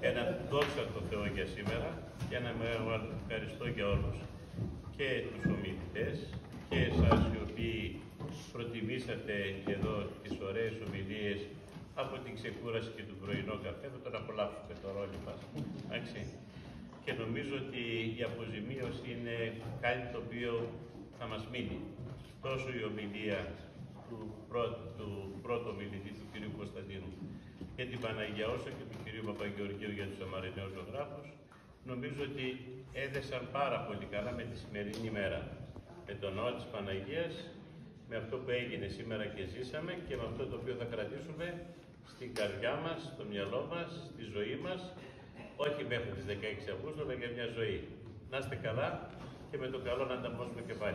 ένα δόξα τω Θεώ για σήμερα και ένα μεγάλο ευχαριστώ για όλους. Και τους ομιλητές και εσάς οι οποίοι προτιμήσατε εδώ τις ωραίες ομιλίες από την ξεκούραση και του πρωινό καφέ, θα τον απολαύσουμε τώρα όλοι μας. Εντάξει. Και νομίζω ότι η αποζημίωση είναι κάτι το οποίο θα μας μείνει. Τόσο η ομιλία του πρώτου ομιλητή, του κ. Κωνσταντίνου, για την Παναγία, όσο και του κ. Παπαγεωργίου για τους Σαμαριναίους ζωγράφους, νομίζω ότι έδεσαν πάρα πολύ καλά με τη σημερινή ημέρα. Με τον ναό της Παναγίας, με αυτό που έγινε σήμερα και ζήσαμε και με αυτό το οποίο θα κρατήσουμε στην καρδιά μας, στο μυαλό μας, στη ζωή μας, όχι μέχρι τις 16 Αυγούστου, αλλά για μια ζωή. Να είστε καλά και με το καλό να ανταμώσουμε και πάλι.